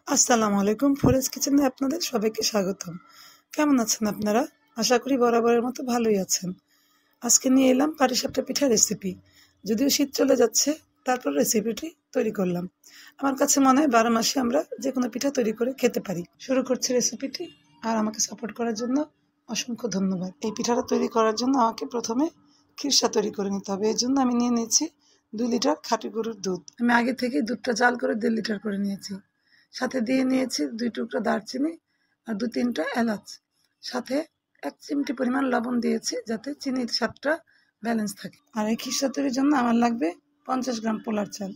আসসালামু আলাইকুম। ফরেজ কিচেনে আপনাদের সবাইকে স্বাগতম। কেমন আছেন আপনারা? আশা করি বরাবরের মতো ভালোই আছেন। আজকে নিয়ে এলাম পাটিসাপটা পিঠা রেসিপি। যদিও শীত চলে যাচ্ছে, তারপর রেসিপিটি তৈরি করলাম। আমার কাছে মনে হয় 12 মাসে আমরা যে কোনো পিঠা তৈরি করে খেতে পারি। শুরু করছি রেসিপিটি, আর আমাকে সাপোর্ট করার জন্য অসংখ্য ধন্যবাদ। এই পিঠাটা তৈরি করার জন্য আমাকে প্রথমে খিরসা তৈরি করে নিতে হবে। এর জন্য আমি নিয়ে নিয়েছি 2 লিটার খাঁটি গরুর দুধ। আমি আগে থেকেই দুধটা জাল করে 1.5 লিটার করে নিয়েছি। সাথে দিয়ে নিয়েছি 2 টুকরো দারচিনি আর 2-3টা এলাচ। সাথে 1 চিমটি পরিমাণ লবণ দিয়েছি, যাতে চিনির স্বাদটা ব্যালেন্স থাকে। আর এই খিরসা তৈরির জন্য আমার লাগবে 50 গ্রাম পোলার চাল।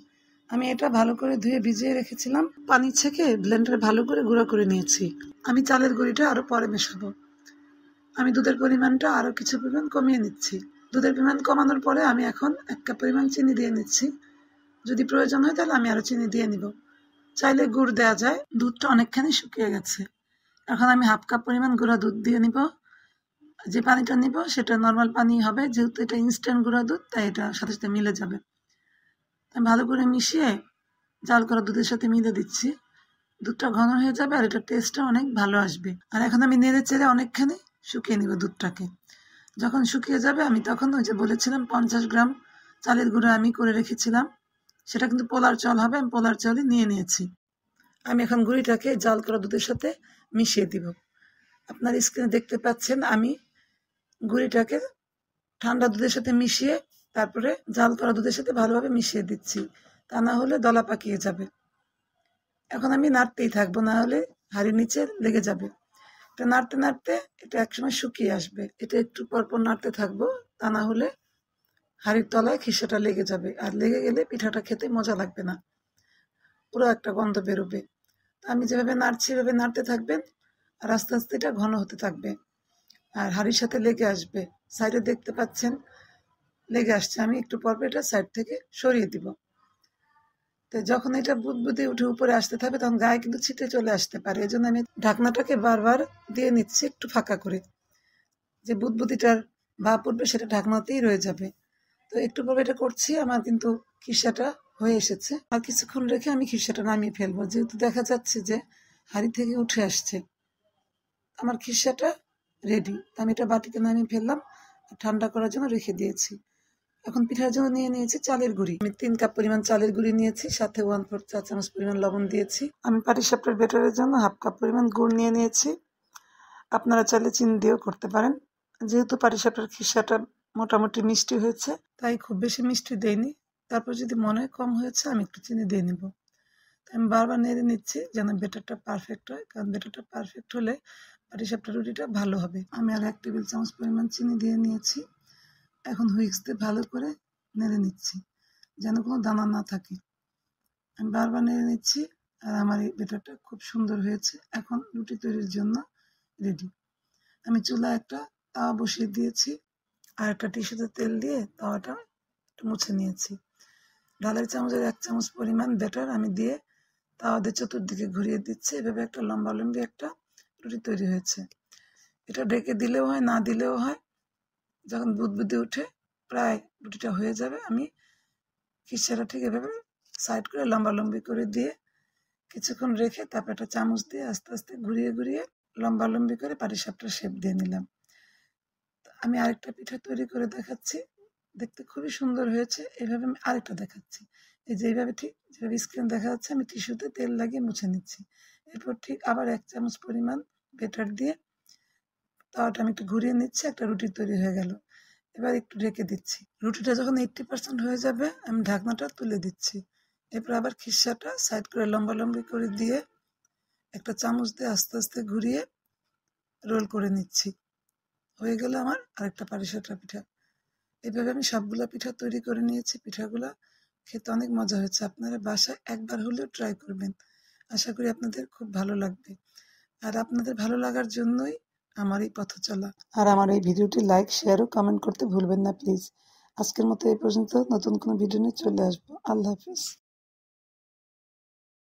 আমি এটা ভালো করে ধুয়ে ভিজিয়ে রেখেছিলাম। পানি ছেঁকে ব্লেন্ডারে ভালো করে গুঁড়ো করে নিয়েছি। আমি চালের গুঁড়িটা আরো পরে মেশাবো। আমি দুধের পরিমাণটা আরো কিছু পরিমাণ কমিয়ে নিচ্ছি। দুধের পরিমাণ কমানোর পরে আমি এখন 1 কাপ পরিমাণ চিনি দিয়ে নিচ্ছি। যদি প্রয়োজন হয় তাহলে আমি আরো চিনি দিয়ে নিব। চাইলে গুড় দেওয়া যায়। দুধটা অনেকখানি শুকিয়ে গেছে। এখন আমি 1/2 কাপ পরিমাণ গুঁড়া দুধ দিয়ে নিব। যে পানিটা নিব সেটা নর্মাল পানি হবে, যেহেতু এটা ইনস্ট্যান্ট গুঁড়া দুধ, তাই এটা সাথে সাথে মিলে যাবে। আমি ভালো করে মিশিয়ে জাল করা দুধের সাথে মিলে দিচ্ছি। দুধটা ঘন হয়ে যাবে আর এটা টেস্টটা অনেক ভালো আসবে। আর এখন আমি নেড়ে চেড়ে অনেকখানি শুকিয়ে নিব দুধটাকে। যখন শুকিয়ে যাবে আমি তখন ওই যে বলেছিলাম 50 গ্রাম চালের গুঁড়া আমি করে রেখেছিলাম, সেটা কিন্তু পোলার চাল হবে, আমি পোলার চালই নিয়ে নিয়েছি। আমি এখন গুঁড়িটাকে জাল করা দুধের সাথে মিশিয়ে দিব। আপনার স্ক্রিনে দেখতে পাচ্ছেন আমি গুঁড়িটাকে ঠান্ডা দুধের সাথে মিশিয়ে তারপরে জাল করা দুধের সাথে ভালোভাবে মিশিয়ে দিচ্ছি, তা না হলে দলা পাকিয়ে যাবে। এখন আমি নাড়তেই থাকবো, না হলে হাঁড়ির নিচে লেগে যাবে। এটা নাড়তে নাড়তে এটা একসময় শুকিয়ে আসবে। এটা একটু পরপর নাড়তে থাকবো, তা না হলে হাঁড়ির তলায় খিসাটা লেগে যাবে, আর লেগে গেলে পিঠাটা খেতে মজা লাগবে না, পুরো একটা গন্ধ বেরোবে। আমি যেভাবে নাড়ছি এভাবে নাড়তে থাকবেন, আর আস্তে আস্তে এটা ঘন হতে থাকবে আর হাঁড়ির সাথে লেগে আসবে। সাইডে দেখতে পাচ্ছেন লেগে আসছে, আমি একটু পরপর এটা সাইড থেকে সরিয়ে দিব। তো যখন এটা বুদবুদে উঠে উপরে আসতে থাকবে তখন গায়ে কিন্তু ছিটে চলে আসতে পারে, এই জন্য আমি ঢাকনাটাকে বারবার দিয়ে নিচ্ছি একটু ফাঁকা করে, যে বুদবুদিটার ভাপ উঠবে সেটা ঢাকনাতেই রয়ে যাবে। তো একটু পরে এটা করছি, আমার কিন্তু খিসাটা হয়ে এসেছে। আর কিছুক্ষণ রেখে আমি খিসাটা নামিয়ে ফেলবো, যেহেতু দেখা যাচ্ছে যে হাঁড়ি থেকে উঠে আসছে। আমার খিসাটা রেডি। আমি এটা বাটিতে নামিয়ে ফেললাম, ঠান্ডা করার জন্য রেখে দিয়েছি। এখন পিঠার জন্য নিয়ে নিয়েছি চালের গুঁড়ি। আমি 3 কাপ পরিমাণ চালের গুঁড়ি নিয়েছি, সাথে 1/4 চা চামচ পরিমাণ লবণ দিয়েছি। আমি পাটিসাপটার ব্যাটারের জন্য 1/2 কাপ পরিমাণ গুড় নিয়ে নিয়েছি। আপনারা চাইলে চিনি দিয়েও করতে পারেন। যেহেতু পাটিসাপটার খিসাটা মোটামুটি মিষ্টি হয়েছে, তাই খুব বেশি মিষ্টি দেইনি। তারপর যদি মনে হয় কম হয়েছে আমি একটু চিনি দিয়ে নিব। আমি বারবার নেড়ে নিচ্ছি যেন ব্যাটারটা পারফেক্ট হয়, কারণ ব্যাটারটা পারফেক্ট হলে পাটিসাপটা রুটিটা ভালো হবে। আমি আর 1 টেবিল চামচ পরিমাণ চিনি দিয়ে নিয়েছি। এখন হুইস্ক দিয়ে ভালো করে নেড়ে নিচ্ছি, যেন কোনো দানা না থাকে। আমি বারবার নেড়ে নিচ্ছি, আর আমার এই ব্যাটারটা খুব সুন্দর হয়েছে। এখন রুটি তৈরির জন্য রেডি। আমি চুলায় একটা তাওয়া বসিয়ে দিয়েছি, আর একটা টিস্যুতে তেল দিয়ে তাওয়াটা একটু মুছে নিয়েছি। ডালের চামচের 1 চামচ পরিমাণ ব্যাটার আমি দিয়ে তাওয়াতে চতুর্দিকে ঘুরিয়ে দিচ্ছি। এভাবে একটা লম্বা লম্বি একটা রুটি তৈরি হয়েছে। এটা ঢেকে দিলেও হয়, না দিলেও হয়। যখন বুদবুদে উঠে প্রায় রুটিটা হয়ে যাবে, আমি খিসাটা ঠিক এভাবে সাইড করে লম্বা লম্বি করে দিয়ে কিছুক্ষণ রেখে তারপর একটা চামচ দিয়ে আস্তে আস্তে ঘুরিয়ে ঘুরিয়ে লম্বা লম্বি করে পাটিসাপটার শেপ দিয়ে নিলাম। আমি আরেকটা পিঠা তৈরি করে দেখাচ্ছি, দেখতে খুবই সুন্দর হয়েছে। এভাবে আমি আরেকটা দেখাচ্ছি। এই যে এইভাবে ঠিক যেভাবে স্ক্রিন দেখা যাচ্ছে আমি টিস্যুতে তেল লাগিয়ে মুছে নিচ্ছি। এরপর ঠিক আবার 1 চামচ পরিমাণ ব্যাটার দিয়ে তাওয়াটা আমি একটু ঘুরিয়ে নিচ্ছি, একটা রুটি তৈরি হয়ে গেল। এবার একটু ঢেকে দিচ্ছি। রুটিটা যখন 80% হয়ে যাবে আমি ঢাকনাটা তুলে দিচ্ছি। এরপর আবার খিসাটা সাইড করে লম্বা লম্বি করে দিয়ে একটা চামচ দিয়ে আস্তে আস্তে ঘুরিয়ে রোল করে নিচ্ছি। হয়ে গেল আমার আরেকটা পাটিসাপটা পিঠা। এভাবে আমি সবগুলা পিঠা তৈরি করে নিয়েছি। পিঠাগুলা খেতে অনেক মজা হয়েছে। আপনারা বাসায় একবার হলেও ট্রাই করবেন। আশা করি আপনাদের খুব ভালো লাগবে। আর আপনাদের ভালো লাগার জন্যই আমার এই পথ চলা। আর আমার এই ভিডিওটি লাইক, শেয়ার ও কমেন্ট করতে ভুলবেন না প্লিজ। আজকের মতো এই পর্যন্ত। নতুন কোনো ভিডিও নিয়ে চলে আসবো। আল্লাহ হাফেজ।